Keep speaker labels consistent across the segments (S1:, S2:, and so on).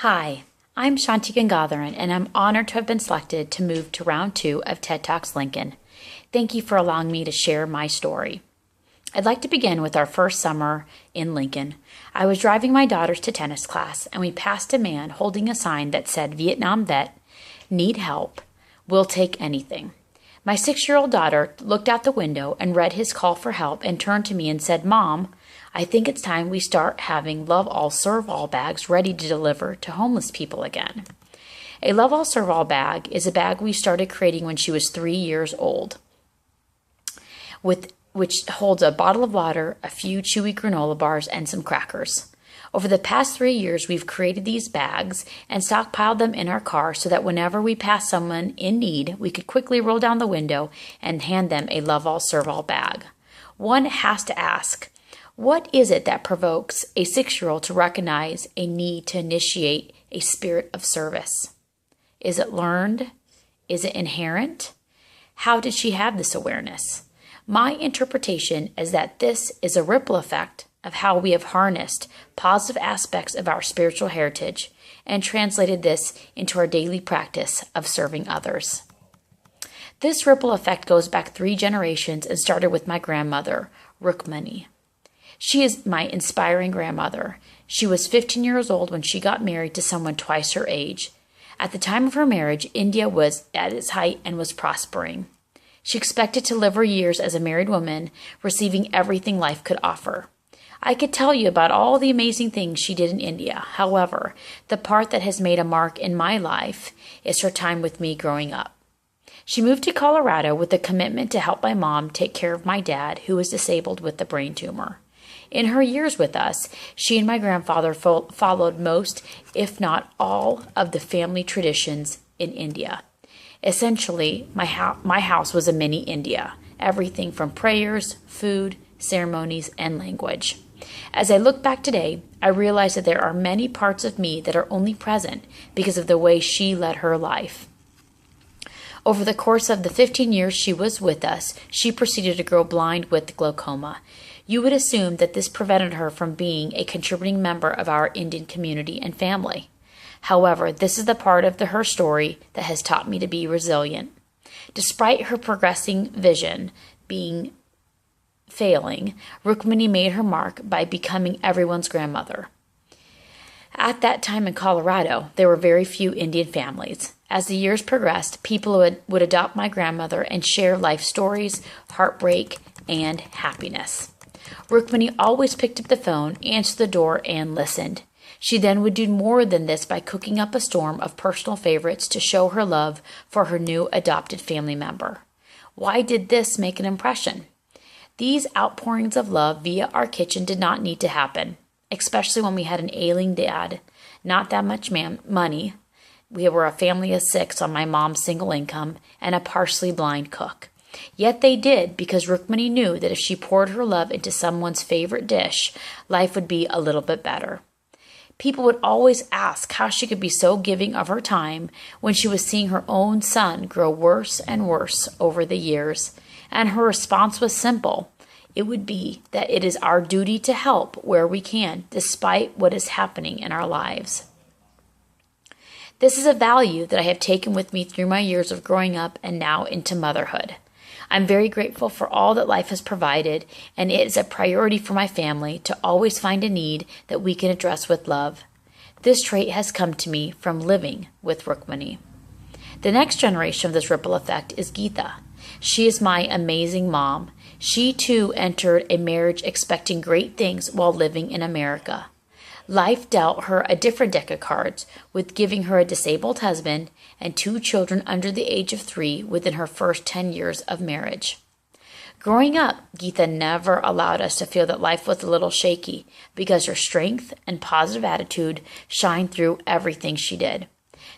S1: Hi, I'm Shanti Gangadharan, and I'm honored to have been selected to move to round 2 of TED Talks Lincoln. Thank you for allowing me to share my story. I'd like to begin with our first summer in Lincoln. I was driving my daughters to tennis class, and we passed a man holding a sign that said, "Vietnam vet, need help, will take anything." My 6-year-old daughter looked out the window and read his call for help and turned to me and said, "Mom, I think it's time we start having Love All, Serve All bags ready to deliver to homeless people again." A Love All, Serve All bag is a bag we started creating when she was 3 years old, which holds a bottle of water, a few chewy granola bars, and some crackers. Over the past 3 years, we've created these bags and stockpiled them in our car so that whenever we pass someone in need, we could quickly roll down the window and hand them a Love All, Serve All bag. One has to ask, what is it that provokes a 6-year-old to recognize a need to initiate a spirit of service? Is it learned? Is it inherent? How did she have this awareness? My interpretation is that this is a ripple effect of how we have harnessed positive aspects of our spiritual heritage and translated this into our daily practice of serving others. This ripple effect goes back 3 generations and started with my grandmother, Rukmini. She is my inspiring grandmother. She was 15 years old when she got married to someone twice her age. At the time of her marriage, India was at its height and was prospering. She expected to live her years as a married woman, receiving everything life could offer. I could tell you about all the amazing things she did in India. However, the part that has made a mark in my life is her time with me growing up. She moved to Colorado with a commitment to help my mom take care of my dad, who was disabled with a brain tumor. In her years with us, she and my grandfather followed most, if not all, of the family traditions in India. Essentially, my house was a mini India, everything from prayers, food, ceremonies, and language. As I look back today, I realize that there are many parts of me that are only present because of the way she led her life. Over the course of the 15 years she was with us, she proceeded to grow blind with glaucoma. You would assume that this prevented her from being a contributing member of our Indian community and family. However, this is the part of her story that has taught me to be resilient. Despite her progressing vision failing, Rukmini made her mark by becoming everyone's grandmother. At that time in Colorado, there were very few Indian families. As the years progressed, people would adopt my grandmother and share life stories, heartbreak, and happiness. Rukmini always picked up the phone, answered the door, and listened. She then would do more than this by cooking up a storm of personal favorites to show her love for her new adopted family member. Why did this make an impression? These outpourings of love via our kitchen did not need to happen, especially when we had an ailing dad, not that much money. We were a family of 6 on my mom's single income, and a partially blind cook. Yet they did, because Rukmini knew that if she poured her love into someone's favorite dish, life would be a little bit better. People would always ask how she could be so giving of her time when she was seeing her own son grow worse and worse over the years, and her response was simple. It would be that it is our duty to help where we can, despite what is happening in our lives. This is a value that I have taken with me through my years of growing up and now into motherhood. I'm very grateful for all that life has provided, and it is a priority for my family to always find a need that we can address with love. This trait has come to me from living with Rukmini. The next generation of this ripple effect is Geeta. She is my amazing mom. She too entered a marriage expecting great things while living in America. Life dealt her a different deck of cards, with giving her a disabled husband and 2 children under the age of 3 within her first 10 years of marriage. Growing up, Geeta never allowed us to feel that life was a little shaky, because her strength and positive attitude shined through everything she did.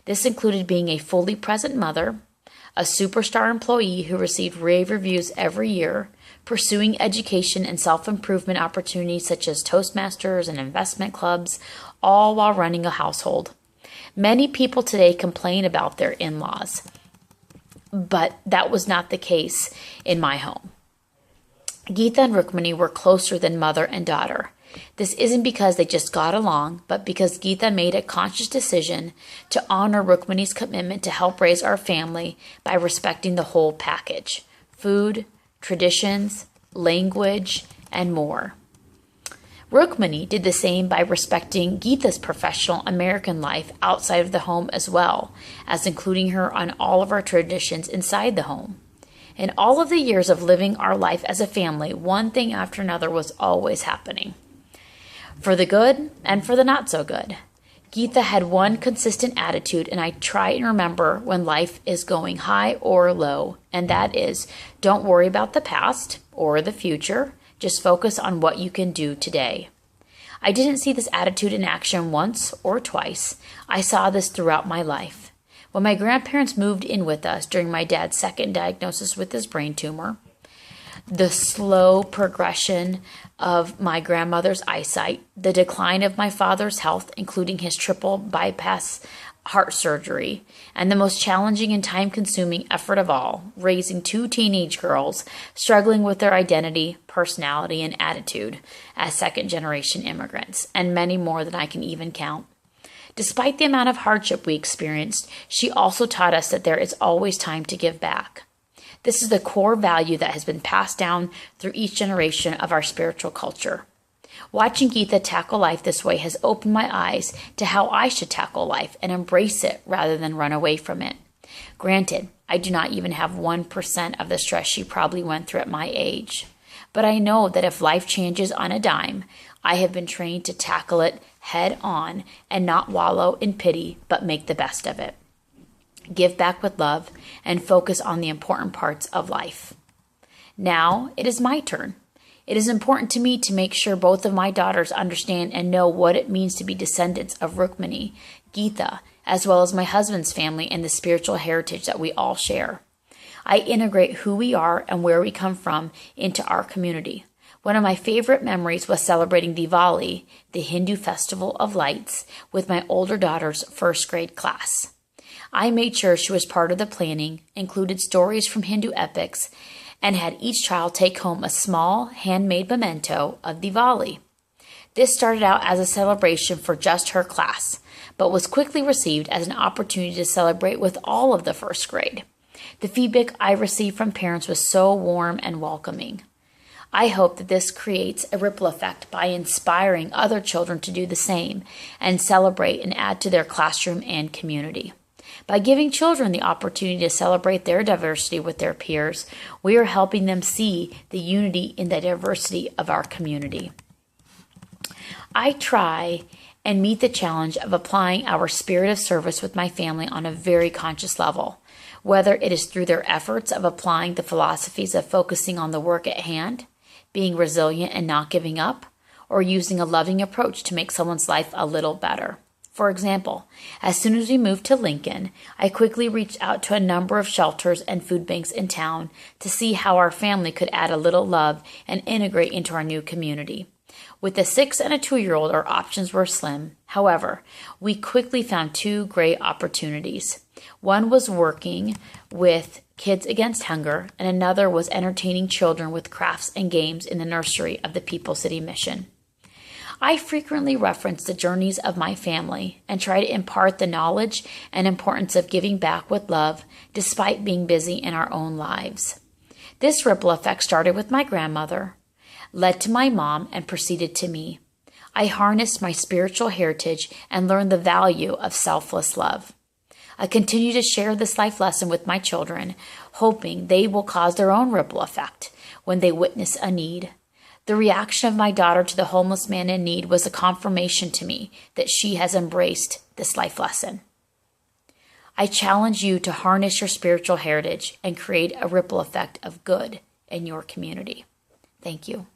S1: This included being a fully present mother, a superstar employee who received rave reviews every year, pursuing education and self-improvement opportunities such as Toastmasters and investment clubs, all while running a household. Many people today complain about their in-laws, but that was not the case in my home. Geeta and Rukmini were closer than mother and daughter. This isn't because they just got along, but because Geetha made a conscious decision to honor Rukmani's commitment to help raise our family by respecting the whole package: food, traditions, language, and more. Rukmani did the same by respecting Geetha's professional American life outside of the home as well as including her on all of our traditions inside the home. In all of the years of living our life as a family, one thing after another was always happening. For the good and for the not so good. Geetha had one consistent attitude, and I try and remember when life is going high or low, and that is, don't worry about the past or the future. Just focus on what you can do today. I didn't see this attitude in action once or twice. I saw this throughout my life. When my grandparents moved in with us during my dad's second diagnosis with his brain tumor, the slow progression of my grandmother's eyesight, the decline of my father's health, including his triple bypass heart surgery, and the most challenging and time-consuming effort of all, raising two teenage girls struggling with their identity, personality, and attitude as second-generation immigrants, and many more than I can even count. Despite the amount of hardship we experienced, she also taught us that there is always time to give back. This is the core value that has been passed down through each generation of our spiritual culture. Watching Geetha tackle life this way has opened my eyes to how I should tackle life and embrace it rather than run away from it. Granted, I do not even have 1% of the stress she probably went through at my age. But I know that if life changes on a dime, I have been trained to tackle it head on and not wallow in pity, but make the best of it. Give back with love and focus on the important parts of life. Now it is my turn. It is important to me to make sure both of my daughters understand and know what it means to be descendants of Rukmani, Geetha, as well as my husband's family and the spiritual heritage that we all share. I integrate who we are and where we come from into our community. One of my favorite memories was celebrating Diwali, the Hindu festival of lights, with my older daughter's first grade class. I made sure she was part of the planning, included stories from Hindu epics, and had each child take home a small handmade memento of Diwali. This started out as a celebration for just her class, but was quickly received as an opportunity to celebrate with all of the first grade. The feedback I received from parents was so warm and welcoming. I hope that this creates a ripple effect by inspiring other children to do the same and celebrate and add to their classroom and community. By giving children the opportunity to celebrate their diversity with their peers, we are helping them see the unity in the diversity of our community. I try and meet the challenge of applying our spirit of service with my family on a very conscious level, whether it is through their efforts of applying the philosophies of focusing on the work at hand, being resilient and not giving up, or using a loving approach to make someone's life a little better. For example, as soon as we moved to Lincoln, I quickly reached out to a number of shelters and food banks in town to see how our family could add a little love and integrate into our new community. With a 6 and a 2-year-old, our options were slim. However, we quickly found two great opportunities. One was working with Kids Against Hunger, and another was entertaining children with crafts and games in the nursery of the People City Mission. I frequently reference the journeys of my family and try to impart the knowledge and importance of giving back with love despite being busy in our own lives. This ripple effect started with my grandmother, led to my mom, and proceeded to me. I harnessed my spiritual heritage and learned the value of selfless love. I continue to share this life lesson with my children, hoping they will cause their own ripple effect when they witness a need. The reaction of my daughter to the homeless man in need was a confirmation to me that she has embraced this life lesson. I challenge you to harness your spiritual heritage and create a ripple effect of good in your community. Thank you.